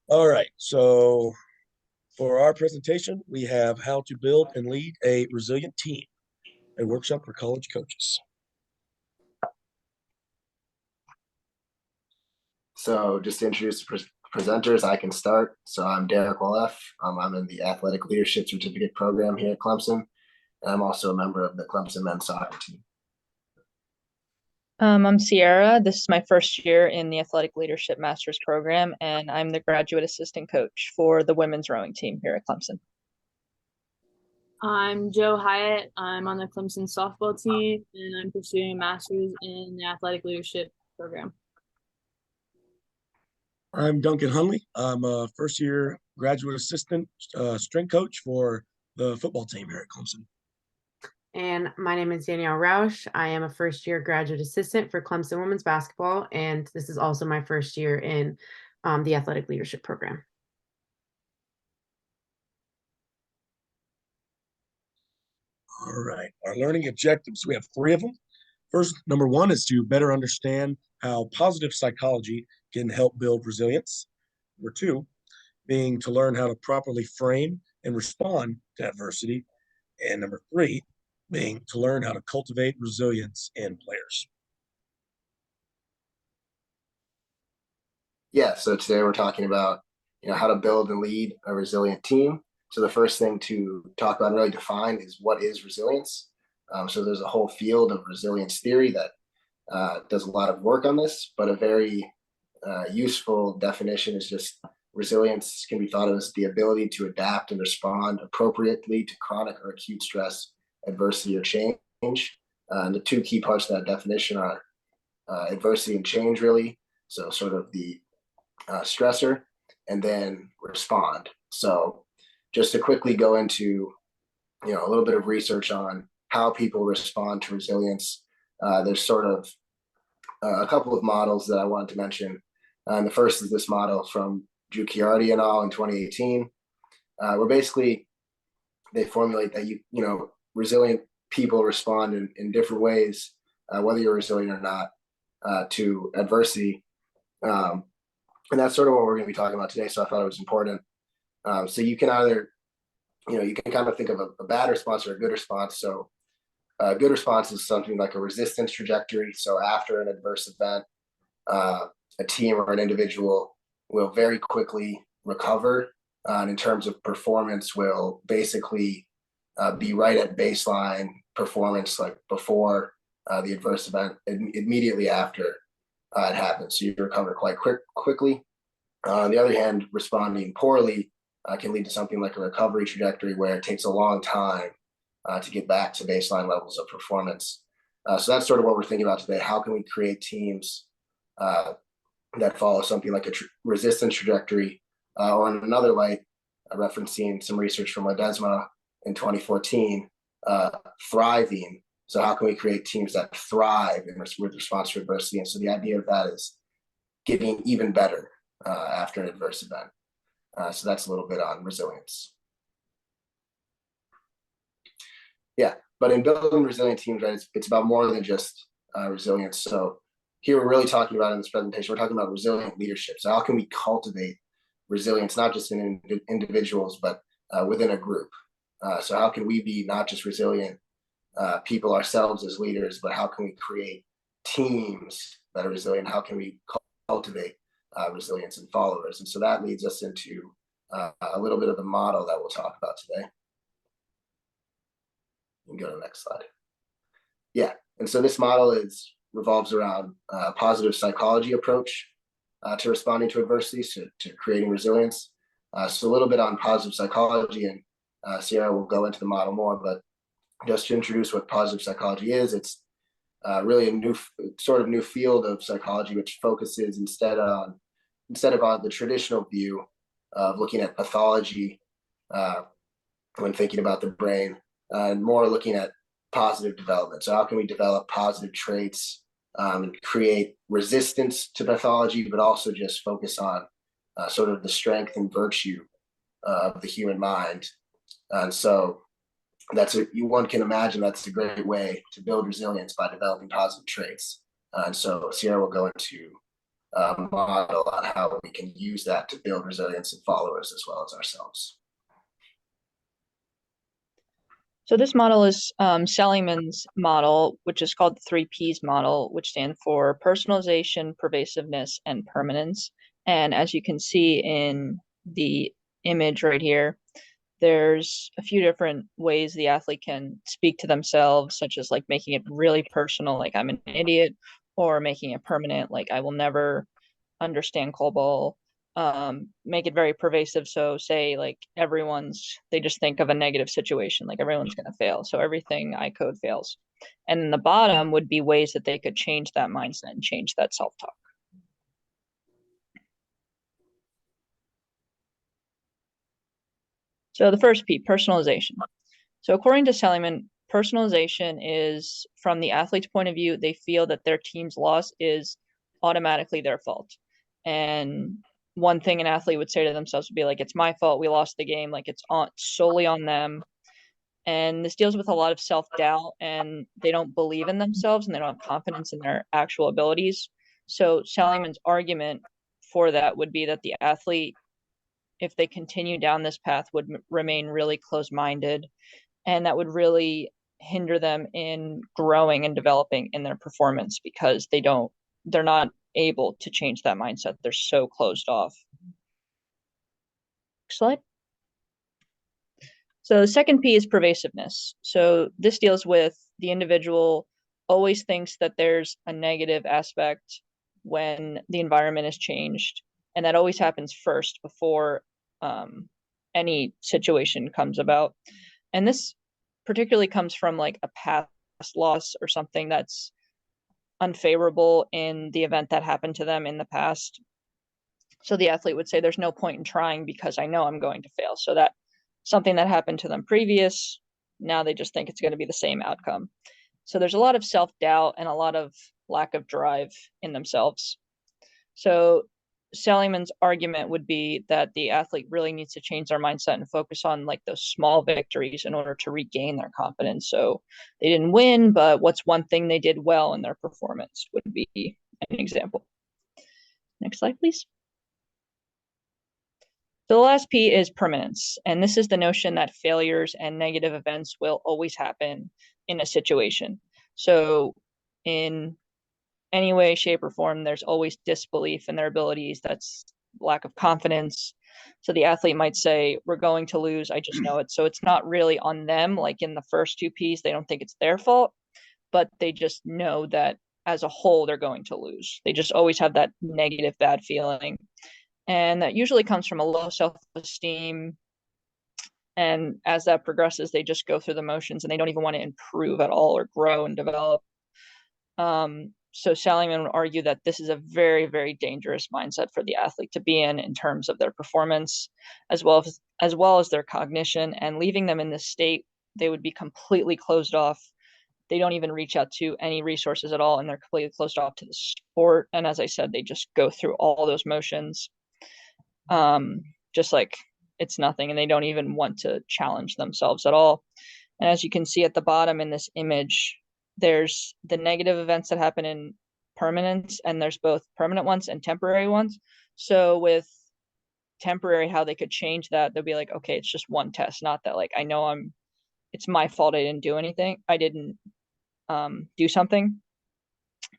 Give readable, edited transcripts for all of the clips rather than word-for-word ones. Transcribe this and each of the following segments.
All right, so for our presentation, we have how to build and lead a resilient team, a workshop for college coaches. So just to introduce the presenters, I can start. So I'm Derek Waleffe. I'm in the Athletic Leadership Certificate program here at Clemson. And I'm also a member of the Clemson men's soccer team. I'm Sierra. This is my first year in the Athletic Leadership Master's program, and I'm the graduate assistant coach for the women's rowing team here at Clemson. I'm Joe Hyatt. I'm on the Clemson softball team, and I'm pursuing a master's in the athletic leadership program. I'm Duncan Hundley. I'm a first year graduate assistant strength coach for the football team here at Clemson. And my name is Danielle Rauch. I am a first year graduate assistant for Clemson women's basketball, and this is also my first year in the athletic leadership program. All right, our learning objectives, we have 3 of them. First, number 1 is to better understand how positive psychology can help build resilience. Number 2 being to learn how to properly frame and respond to adversity. And number 3 being to learn how to cultivate resilience in players. Yeah, so today we're talking about how to build and lead a resilient team. So the first thing to talk about and really define is what is resilience. So there's a whole field of resilience theory that does a lot of work on this, but a very useful definition is just resilience can be thought of as the ability to adapt and respond appropriately to chronic or acute stress, adversity, or change. And the 2 key parts of that definition are adversity and change, really. So sort of the stressor, and then respond. So just to quickly go into a little bit of research on how people respond to resilience, there's sort of a couple of models that I wanted to mention. And the first is this model from Giucchiardi et al. In 2018, where basically they formulate that resilient people respond in different ways, whether you're resilient or not, to adversity. And that's sort of what we're going to be talking about today. So I thought it was important. So you can either, you can kind of think of a bad response or a good response. So a good response is something like a resistance trajectory. So after an adverse event, a team or an individual will very quickly recover. And in terms of performance, will basically be right at baseline performance, like before the adverse event, immediately after it happens. So you recover quite quickly. On the other hand, responding poorly can lead to something like a recovery trajectory where it takes a long time to get back to baseline levels of performance. So that's sort of what we're thinking about today. How can we create teams that follow something like a resistance trajectory, or in another light, referencing some research from Ledesma in 2014, thriving. So how can we create teams that thrive with response to adversity? And so the idea of that is getting even better after an adverse event. So that's a little bit on resilience. Yeah, but in building resilient teams, right, it's about more than just resilience. So here we're really talking about in this presentation, we're talking about resilient leadership. So how can we cultivate resilience, not just in individuals, but within a group? So how can we be not just resilient people ourselves as leaders, but how can we create teams that are resilient? How can we cultivate resilience in followers? And so that leads us into a little bit of the model that we'll talk about today. You can go to the next slide. Yeah, and so this model revolves around a positive psychology approach to responding to adversity, to creating resilience. So a little bit on positive psychology, and Sierra will go into the model more, but just to introduce what positive psychology is, it's really a new field of psychology, which focuses instead of on the traditional view of looking at pathology when thinking about the brain, and more looking at positive development. So how can we develop positive traits and create resistance to pathology, but also just focus on sort of the strength and virtue of the human mind. And so one can imagine that's a great way to build resilience by developing positive traits. And so Sierra will go into model on how we can use that to build resilience in followers as well as ourselves. So this model is Seligman's model, which is called the 3Ps model, which stand for personalization, pervasiveness, and permanence. And as you can see in the image right here, there's a few different ways the athlete can speak to themselves, such as like making it really personal, like I'm an idiot, or making it permanent, like I will never understand COBOL. Make it very pervasive. So say like they just think of a negative situation, like everyone's going to fail. So everything I code fails. And then the bottom would be ways that they could change that mindset and change that self-talk. So the first P, personalization. So according to Seligman, personalization is from the athlete's point of view, they feel that their team's loss is automatically their fault. And one thing an athlete would say to themselves would be like, it's my fault, we lost the game, like it's solely on them. And this deals with a lot of self-doubt, and they don't believe in themselves and they don't have confidence in their actual abilities. So Seligman's argument for that would be that the athlete, if they continue down this path, would remain really closed-minded, and that would really hinder them in growing and developing in their performance because they're not able to change that mindset. They're so closed off. Next slide. So the second P is pervasiveness. So this deals with the individual always thinks that there's a negative aspect when the environment is changed. And that always happens first before any situation comes about. And this particularly comes from like a past loss or something that's unfavorable in the event that happened to them in the past. So the athlete would say, there's no point in trying because I know I'm going to fail. So that something that happened to them previous, now they just think it's going to be the same outcome. So there's a lot of self-doubt and a lot of lack of drive in themselves. So Seligman's argument would be that the athlete really needs to change their mindset and focus on like those small victories in order to regain their confidence. So they didn't win, but what's one thing they did well in their performance would be an example. Next slide, please. So the last P is permanence. And this is the notion that failures and negative events will always happen in a situation. So in any way, shape, or form, there's always disbelief in their abilities. That's lack of confidence. So the athlete might say, we're going to lose, I just know it. So it's not really on them. Like in the first two Ps, they don't think it's their fault, but they just know that as a whole, they're going to lose. They just always have that negative, bad feeling. And that usually comes from a low self-esteem. And as that progresses, they just go through the motions and they don't even want to improve at all or grow and develop. So Seligman would argue that this is a very, very dangerous mindset for the athlete to be in terms of their performance, as well as their cognition. And leaving them in this state, they would be completely closed off. They don't even reach out to any resources at all, and they're completely closed off to the sport. And as I said, they just go through all those motions, just like it's nothing, and they don't even want to challenge themselves at all. And as you can see at the bottom in this image, there's the negative events that happen in permanence, and there's both permanent ones and temporary ones. So with temporary, how they could change that, they'll be like, okay, it's just one test, not that like I know it's my fault I didn't do anything, I didn't do something,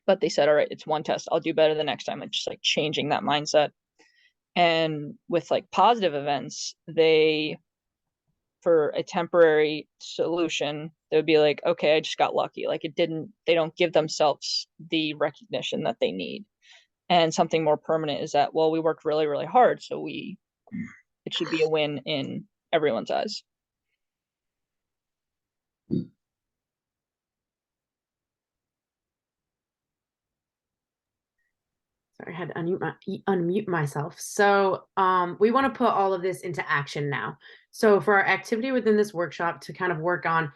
but they said, all right, it's one test, I'll do better the next time. It's just like changing that mindset. And with like positive events, for a temporary solution, they would be like, okay, I just got lucky. Like they don't give themselves the recognition that they need. And something more permanent is that, well, we worked really, really hard. So it should be a win in everyone's eyes. Sorry, I had to unmute myself. So we want to put all of this into action now. So for our activity within this workshop to kind of work on,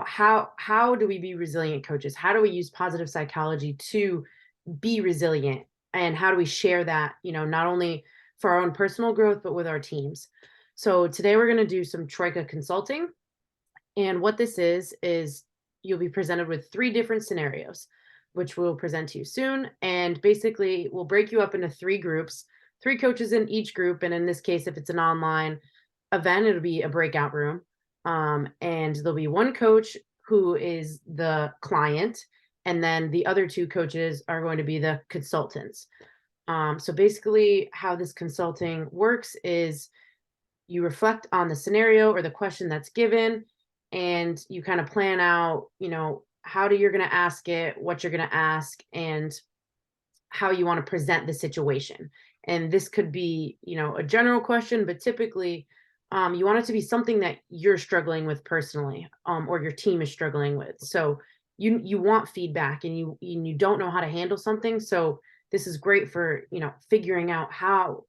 how do we be resilient coaches? How do we use positive psychology to be resilient? And how do we share that, not only for our own personal growth, but with our teams? So today we're going to do some Troika consulting. And what this is you'll be presented with 3 different scenarios. which we'll present to you soon. And basically, we'll break you up into 3 groups, 3 coaches in each group. And in this case, if it's an online event, it'll be a breakout room. And there'll be 1 coach who is the client, and then the other 2 coaches are going to be the consultants. So basically, how this consulting works is you reflect on the scenario or the question that's given, and you kind of plan out, how you're going to ask it, what you're going to ask, and how you want to present the situation. And this could be, a general question, but typically, you want it to be something that you're struggling with personally, or your team is struggling with. So you want feedback, and you don't know how to handle something. So this is great for, figuring out how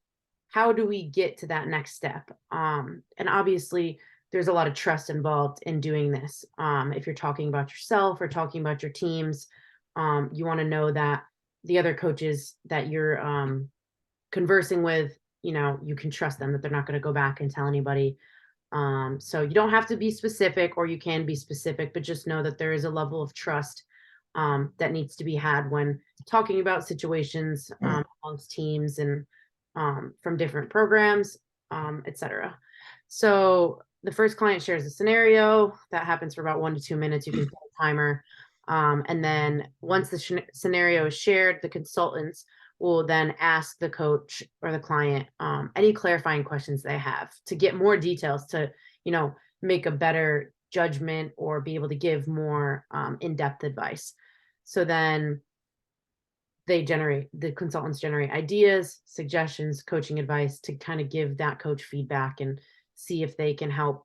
do we get to that next step. And obviously there's a lot of trust involved in doing this. If you're talking about yourself or talking about your teams, you want to know that the other coaches that you're conversing with, you can trust them, that they're not going to go back and tell anybody. So you don't have to be specific, or you can be specific, but just know that there is a level of trust that needs to be had when talking about situations amongst teams and from different programs, etc. So the first client shares a scenario that happens for about 1 to 2 minutes. You can set a timer. And then once the scenario is shared, the consultants will then ask the coach or the client any clarifying questions they have to get more details to, make a better judgment or be able to give more in-depth advice. So then the consultants generate ideas, suggestions, coaching advice to kind of give that coach feedback and see if they can help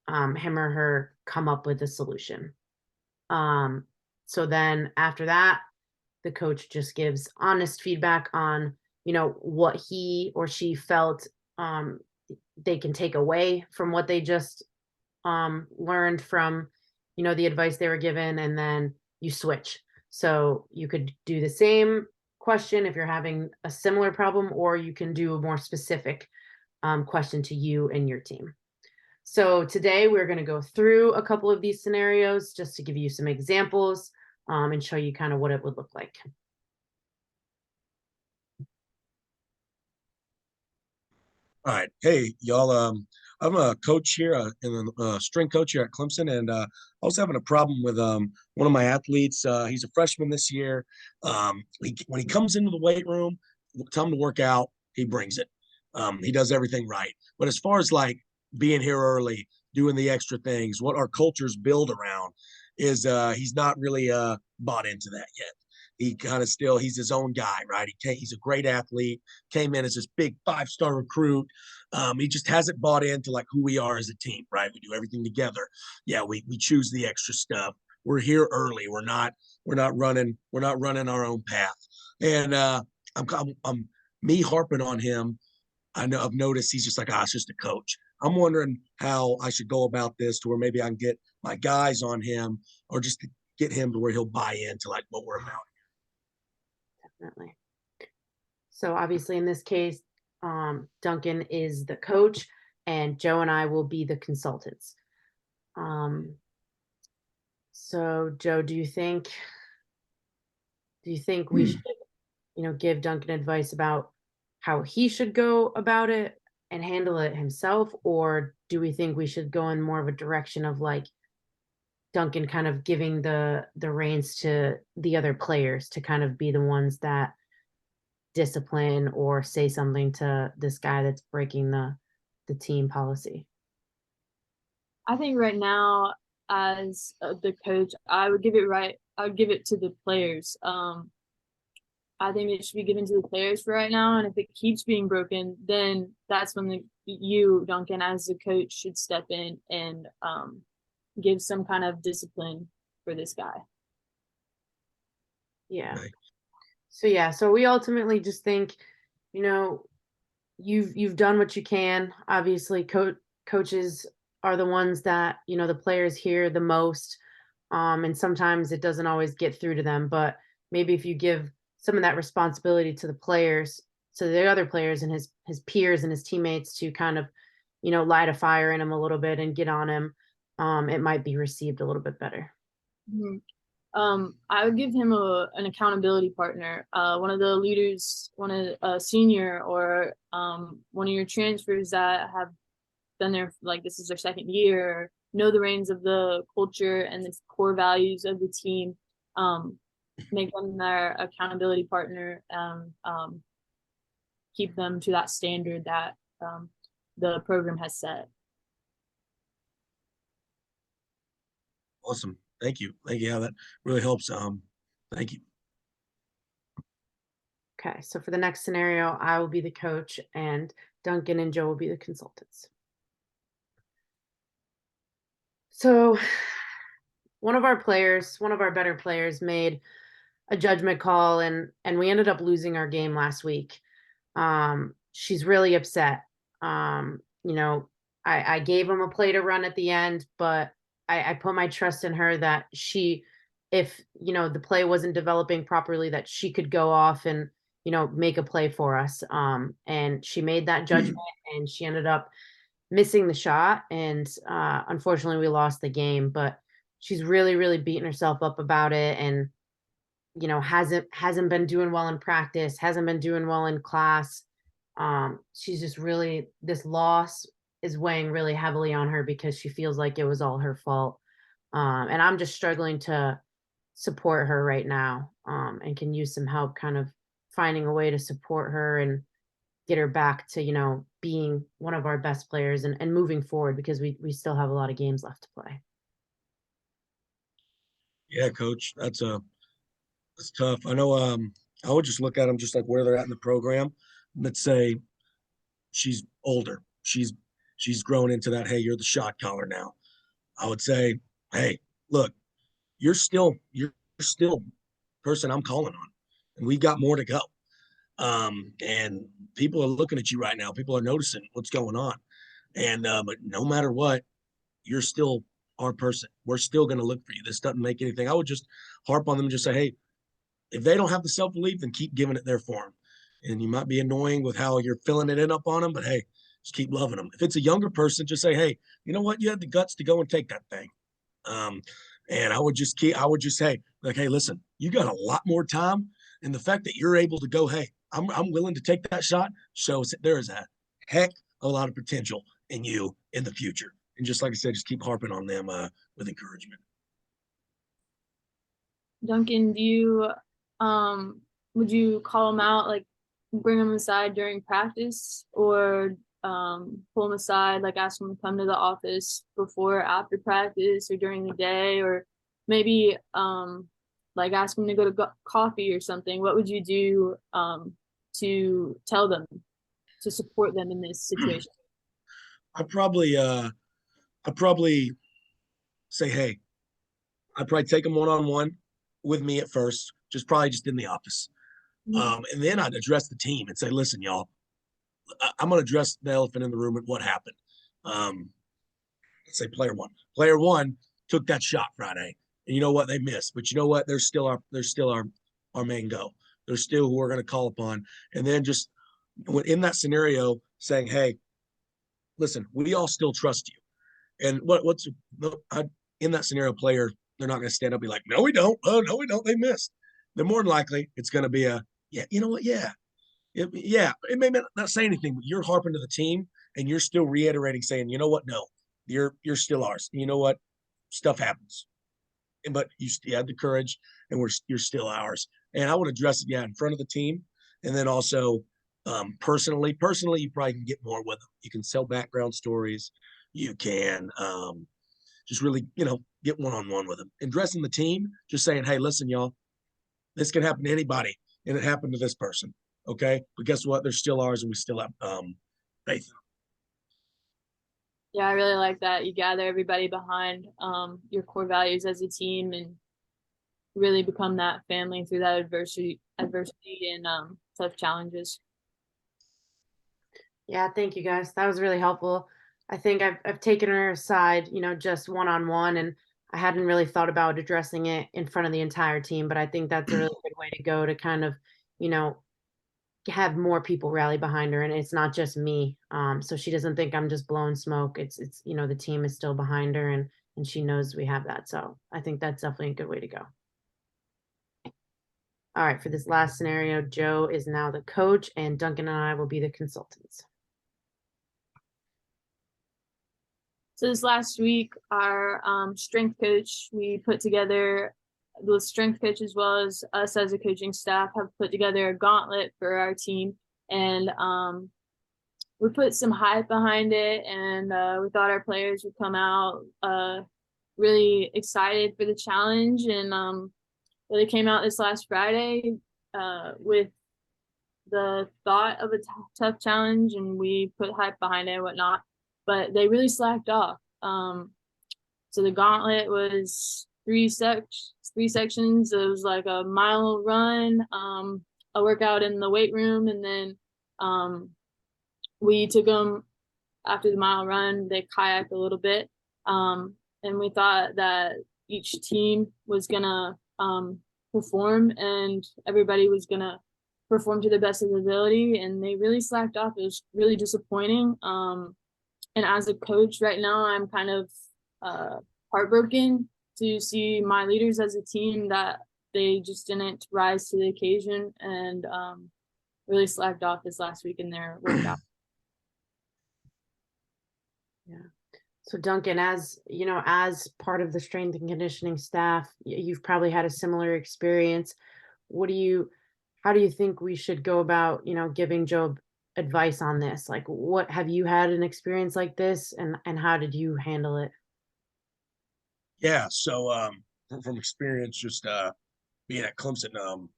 him or her come up with a solution. So then after that, the coach just gives honest feedback on, what he or she felt they can take away from what they just learned from, the advice they were given, and then you switch. So you could do the same question if you're having a similar problem, or you can do a more specific question to you and your team. So today we're going to go through a couple of these scenarios just to give you some examples and show you kind of what it would look like. All right. Hey, y'all. I'm a coach here, and a strength coach here at Clemson, and I was having a problem with one of my athletes. He's a freshman this year. When he comes into the weight room, tell him to work out, he brings it. He does everything right. But as far as like being here early, doing the extra things, what our cultures build around is he's not really bought into that yet. He kind of still, he's his own guy, right? He's a great athlete, came in as this big 5-star recruit. He just hasn't bought into like who we are as a team, right? We do everything together. Yeah, we choose the extra stuff. We're here early. We're not running our own path. And I'm me harping on him. I've noticed he's just like, it's just a coach. I'm wondering how I should go about this to where maybe I can get my guys on him, or just to get him to where he'll buy into like what we're about. Definitely. So obviously in this case, Duncan is the coach and Joe and I will be the consultants. So Joe, do you think we should, give Duncan advice about how he should go about it and handle it himself? Or do we think we should go in more of a direction of like Duncan kind of giving the reins to the other players to kind of be the ones that discipline or say something to this guy that's breaking the team policy? I think right now, as the coach, I would give it to the players. I think it should be given to the players for right now, and if it keeps being broken, then that's when you, Duncan, as the coach, should step in and give some kind of discipline for this guy. Yeah. Right. So we ultimately just think, you've done what you can. Obviously, coaches are the ones that, the players hear the most. And sometimes it doesn't always get through to them, but maybe if you give some of that responsibility to the players, to the other players and his peers and his teammates to kind of, light a fire in him a little bit and get on him, it might be received a little bit better. Mm-hmm. I would give him an accountability partner, one of the leaders, a senior, or one of your transfers that have been there like this is their second year, know the reins of the culture and the core values of the team. Make them their accountability partner, and keep them to that standard that the program has set. Awesome. Thank you. Thank you. Yeah, that really helps. Thank you. Okay, so for the next scenario, I will be the coach and Duncan and Joe will be the consultants. So one of our better players made a judgment call and we ended up losing our game last week. She's really upset. You know, I gave him a play to run at the end, but I put my trust in her that if, you know, the play wasn't developing properly, that she could go off and, you know, make a play for us. And she made that judgment and she ended up missing the shot. And unfortunately we lost the game, but she's really, really beating herself up about it. And, you know, hasn't been doing well in practice, hasn't been doing well in class. She's just really, this loss is weighing really heavily on her because she feels like it was all her fault. And I'm just struggling to support her right now, and can use some help kind of finding a way to support her and get her back to, you know, being one of our best players and moving forward because we still have a lot of games left to play. Yeah, coach, that's tough. I know. I would just look at them just like where they're at in the program. Let's say she's older. She's grown into that. Hey, you're the shot caller now. I would say, hey, look, you're still person I'm calling on, and we've got more to go. And people are looking at you right now. People are noticing what's going on, and but no matter what, you're still our person. We're still going to look for you. This doesn't make anything. I would just harp on them and just say, hey, if they don't have the self-belief, then keep giving it there for them. And you might be annoying with how you're filling it in up on them, but hey, just keep loving them. If it's a younger person, just say, hey, you know what? You had the guts to go and take that thing. And I would just say, like, hey, listen, you got a lot more time. And the fact that you're able to go, hey, I'm willing to take that shot shows that there is a heck of a lot of potential in you in the future. And just like I said, just keep harping on them with encouragement. Duncan, would you call them out, like bring them aside during practice, or pull them aside, like ask them to come to the office before or after practice or during the day, or maybe like ask them to go to coffee or something? What would you do to tell them, to support them in this situation? I'd probably say, hey, I'd probably take them one-on-one with me at first, probably just in the office. And then I'd address the team and say, listen, y'all, I'm going to address the elephant in the room and what happened. Let's say player one took that shot Friday, and you know what? They missed, but you know what? They're still our main go. They're still who we're going to call upon. And then just in that scenario saying, hey, listen, we all still trust you. And in that scenario, player, they're not going to stand up and be like, no, we don't. Oh, no, we don't. They missed. They're more than likely it's going to be yeah, you know what? Yeah. It may not say anything, but you're harping to the team and you're still reiterating saying, you know what? No, you're still ours. You know what? Stuff happens. But you had the courage and you're still ours. And I would address it, in front of the team. And then also personally, you probably can get more with them. You can sell background stories. You can just really, get one-on-one with them. Addressing the team, just saying, hey, listen, y'all, this can happen to anybody. And it happened to this person. Okay. But guess what? They're still ours and we still have faith in them. Yeah, I really like that. You gather everybody behind your core values as a team and really become that family through that adversity and tough challenges. Yeah, thank you guys. That was really helpful. I think I've taken her aside, just one-on-one, and I hadn't really thought about addressing it in front of the entire team, but I think that's a really good way to go to kind of, have more people rally behind her, and it's not just me. So she doesn't think I'm just blowing smoke. It's the team is still behind her, and she knows we have that. So I think that's definitely a good way to go. All right, for this last scenario, Joe is now the coach and Duncan and I will be the consultants. So this last week, our strength coach, we put together, the strength coach as well as us as a coaching staff have put together a gauntlet for our team. And we put some hype behind it, and we thought our players would come out really excited for the challenge. And they came out this last Friday with the thought of a tough challenge, and we put hype behind it and whatnot, but they really slacked off. So the gauntlet was three sections. It was like a mile run, a workout in the weight room, and then we took them after the mile run. They kayaked a little bit, and we thought that each team was gonna perform, and everybody was gonna perform to the best of their ability, and they really slacked off. It was really disappointing. And as a coach right now, I'm kind of heartbroken to see my leaders as a team that they just didn't rise to the occasion and really slacked off this last week in their workout. Yeah. So Duncan, as you know, as part of the strength and conditioning staff, you've probably had a similar experience. How do you think we should go about, giving Joe advice on this? Like, what have you had an experience like this, and how did you handle it? Yeah, so from experience, just being at Clemson,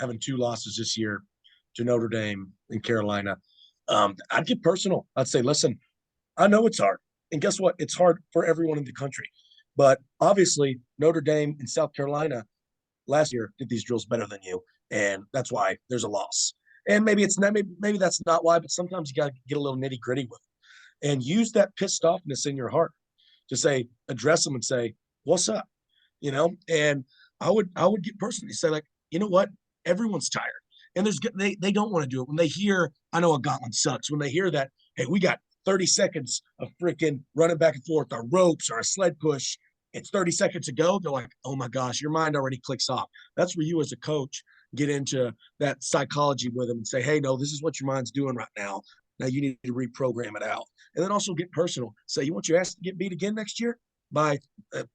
having 2 losses this year to Notre Dame and Carolina, I'd get personal. I'd say, listen, I know it's hard, and guess what? It's hard for everyone in the country, but obviously Notre Dame and South Carolina last year did these drills better than you, and that's why there's a loss. And maybe it's not, maybe that's not why, but sometimes you got to get a little nitty gritty with it and use that pissed offness in your heart to say, address them and say, what's up? And I would get personally say, like, you know what? Everyone's tired. And they don't want to do it. When they hear, I know a gauntlet sucks. When they hear that, hey, we got 30 seconds of freaking running back and forth, our ropes or a sled push, it's 30 seconds to go. They're like, oh my gosh, your mind already clicks off. That's where you as a coach get into that psychology with them and say, hey, no, this is what your mind's doing right now. Now you need to reprogram it out. And then also get personal. Say, you want your ass to get beat again next year? By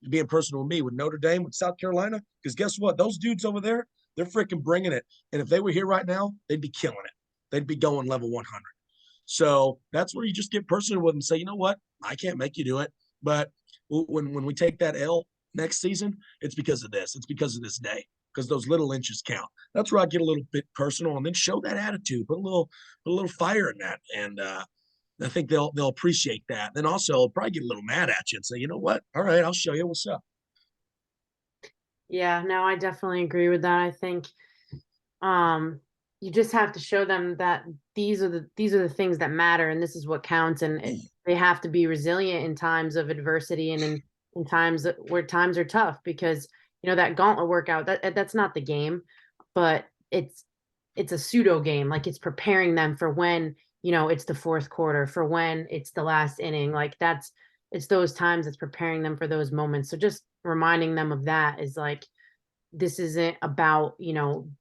being personal with me, with Notre Dame, with South Carolina. Because guess what? Those dudes over there, they're freaking bringing it. And if they were here right now, they'd be killing it. They'd be going level 100. So that's where you just get personal with them and say, you know what? I can't make you do it. But when we take that L next season, it's because of this. It's because of this day. Because those little inches count. That's where I get a little bit personal and then show that attitude. Put a little fire in that. And I think they'll appreciate that. Then also I'll probably get a little mad at you and say, you know what? All right, I'll show you what's up. Yeah, no, I definitely agree with that. I think you just have to show them that these are the things that matter, and this is what counts, and they have to be resilient in times of adversity and in times where times are tough, because that gauntlet workout, that's not the game, but it's a pseudo game. Like, it's preparing them for when it's the fourth quarter, for when it's the last inning. Like, it's those times that's preparing them for those moments. So just reminding them of that is like, this isn't about,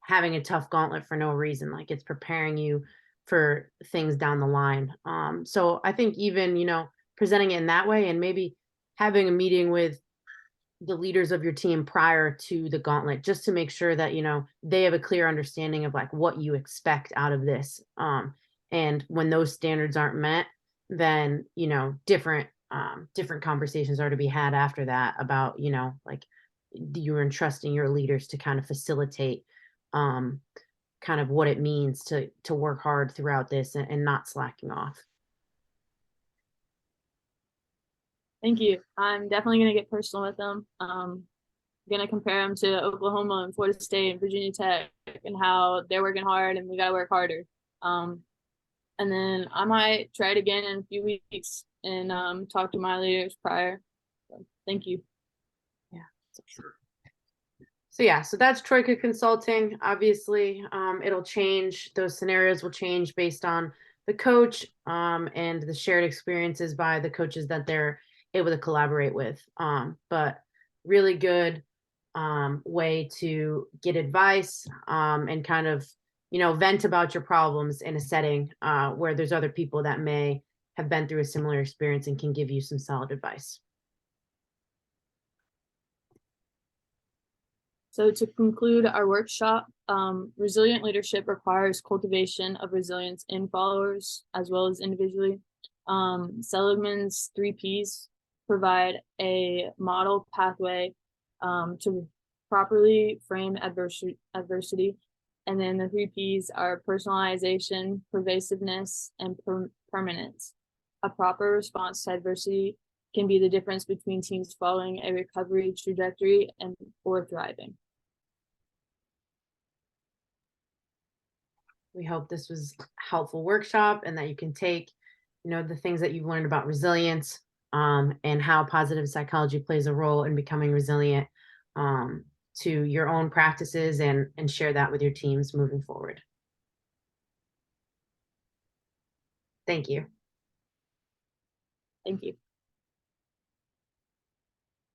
having a tough gauntlet for no reason. Like, it's preparing you for things down the line. So I think even, presenting it in that way, and maybe having a meeting with the leaders of your team prior to the gauntlet, just to make sure that, they have a clear understanding of like what you expect out of this. And when those standards aren't met, then, different conversations are to be had after that about, like, you're entrusting your leaders to kind of facilitate kind of what it means to work hard throughout this and not slacking off. Thank you. I'm definitely going to get personal with them. Going to compare them to Oklahoma and Florida State and Virginia Tech and how they're working hard and we got to work harder. And then I might try it again in a few weeks and talk to my leaders prior. So, thank you. Yeah. Sure. So yeah, so that's Troika Consulting. Obviously, it'll change. Those scenarios will change based on the coach and the shared experiences by the coaches that they're able to collaborate with. But really good way to get advice and kind of, you know, vent about your problems in a setting where there's other people that may have been through a similar experience and can give you some solid advice. So to conclude our workshop, resilient leadership requires cultivation of resilience in followers as well as individually. Seligman's 3 Ps provide a model pathway to properly frame adversity. And then the 3 Ps are personalization, pervasiveness, and permanence. A proper response to adversity can be the difference between teams following a recovery trajectory and or thriving. We hope this was a helpful workshop and that you can take, you know, the things that you've learned about resilience and how positive psychology plays a role in becoming resilient to your own practices and share that with your teams moving forward. Thank you. Thank you.